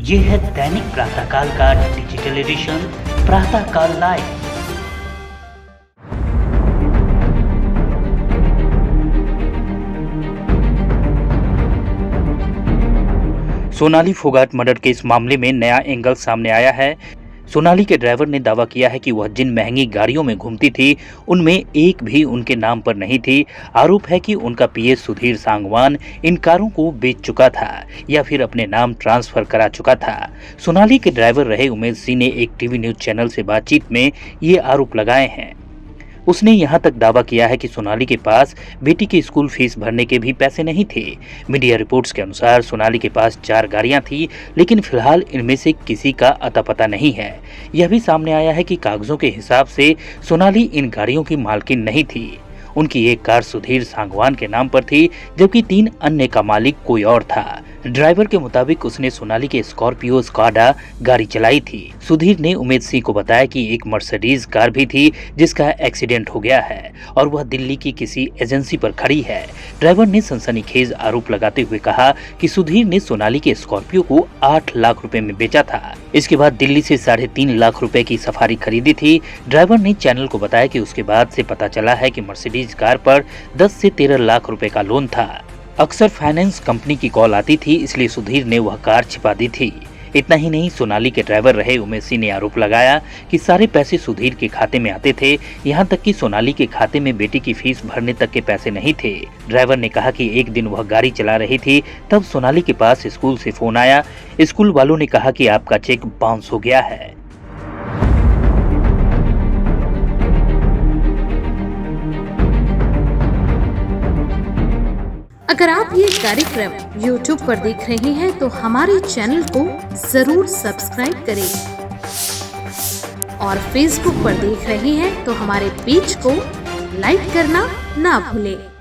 ये है दैनिक प्रातःकाल का डिजिटल एडिशन प्रातःकाल लाइव। सोनाली फोगाट मर्डर के इस मामले में नया एंगल सामने आया है। सोनाली के ड्राइवर ने दावा किया है कि वह जिन महंगी गाड़ियों में घूमती थी उनमें एक भी उनके नाम पर नहीं थी। आरोप है कि उनका पीए सुधीर सांगवान इन कारों को बेच चुका था या फिर अपने नाम ट्रांसफर करा चुका था। सोनाली के ड्राइवर रहे उमेश सिंह ने एक टीवी न्यूज चैनल से बातचीत में ये आरोप लगाए हैं। उसने यहां तक दावा किया है कि सोनाली के पास बेटी की स्कूल फीस भरने के भी पैसे नहीं थे। मीडिया रिपोर्ट्स के अनुसार सोनाली के पास 4 गाड़ियां थी, लेकिन फिलहाल इनमें से किसी का अता पता नहीं है। यह भी सामने आया है कि कागजों के हिसाब से सोनाली इन गाड़ियों की मालकिन नहीं थी। उनकी एक कार सुधीर सांगवान के नाम पर थी, जबकि 3 अन्य का मालिक कोई और था। ड्राइवर के मुताबिक उसने सोनाली के स्कॉर्पियो स्काडा गाड़ी चलाई थी। सुधीर ने उमेश सिंह को बताया कि एक मर्सिडीज कार भी थी जिसका एक्सीडेंट हो गया है और वह दिल्ली की किसी एजेंसी पर खड़ी है। ड्राइवर ने सनसनीखेज आरोप लगाते हुए कहा कि सुधीर ने सोनाली के स्कॉर्पियो को 8 लाख रुपए में बेचा था। इसके बाद दिल्ली से 3.5 लाख रुपए की सफारी खरीदी थी। ड्राइवर ने चैनल को बताया कि उसके बाद से पता चला है कि मर्सिडीज कार पर 10 से 13 लाख रुपए का लोन था। अक्सर फाइनेंस कंपनी की कॉल आती थी, इसलिए सुधीर ने वह कार छिपा दी थी। इतना ही नहीं, सोनाली के ड्राइवर रहे उमेश सिंह ने आरोप लगाया कि सारे पैसे सुधीर के खाते में आते थे, यहां तक कि सोनाली के खाते में बेटी की फीस भरने तक के पैसे नहीं थे। ड्राइवर ने कहा कि एक दिन वह गाड़ी चला रही थी, तब सोनाली के पास स्कूल से फोन आया। स्कूल वालों ने कहा कि आपका चेक बाउंस हो गया है। अगर आप ये कार्यक्रम YouTube पर देख रहे हैं तो हमारे चैनल को जरूर सब्सक्राइब करें और Facebook पर देख रहे हैं तो हमारे पेज को लाइक करना ना भूलें।